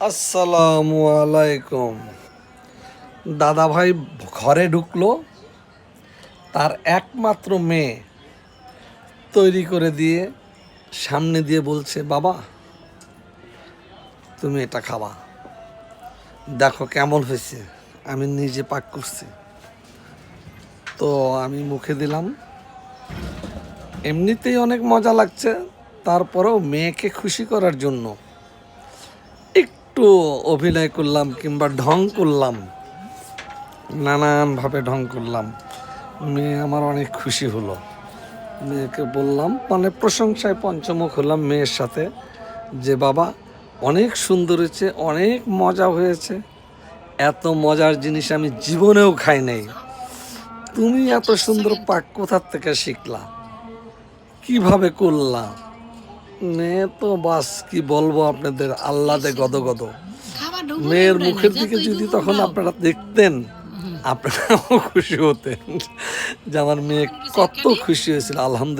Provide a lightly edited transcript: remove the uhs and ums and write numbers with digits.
আসসালামু আলাইকুম। দাদা ভাই ঘরে ঢুকলো, তার একমাত্র মেয়ে তৈরি করে দিয়ে সামনে দিয়ে বলছে, বাবা তুমি এটা খাবা, দেখো কেমন হয়েছে, আমি নিজে পাক করছি। তো আমি মুখে দিলাম, এমনিতেই অনেক মজা লাগছে, তারপরেও মেয়েকে খুশি করার জন্য একটু অভিনয় করলাম কিংবা ঢং করলাম, নানানভাবে ঢং করলাম। মেয়ে আমার অনেক খুশি হলো। মেয়েকে বললাম, মানে প্রশংসায় পঞ্চমুখ হলাম মেয়ের সাথে, যে বাবা অনেক সুন্দর হয়েছে, অনেক মজা হয়েছে, এত মজার জিনিস আমি জীবনেও খাই নাই। তুমি এত সুন্দর পাক কোথার থেকে শিখলা, কিভাবে করলা? মেয়ে তো বাস কি বলবো আপনাদের, আহ্লাদে গদগদ। মেয়ের মুখের দিকে যদি তখন আপনারা দেখতেন, আপনারাও খুশি হতেন যে আমার মেয়ে কত খুশি হয়েছিল। আলহামদুলিল্লাহ।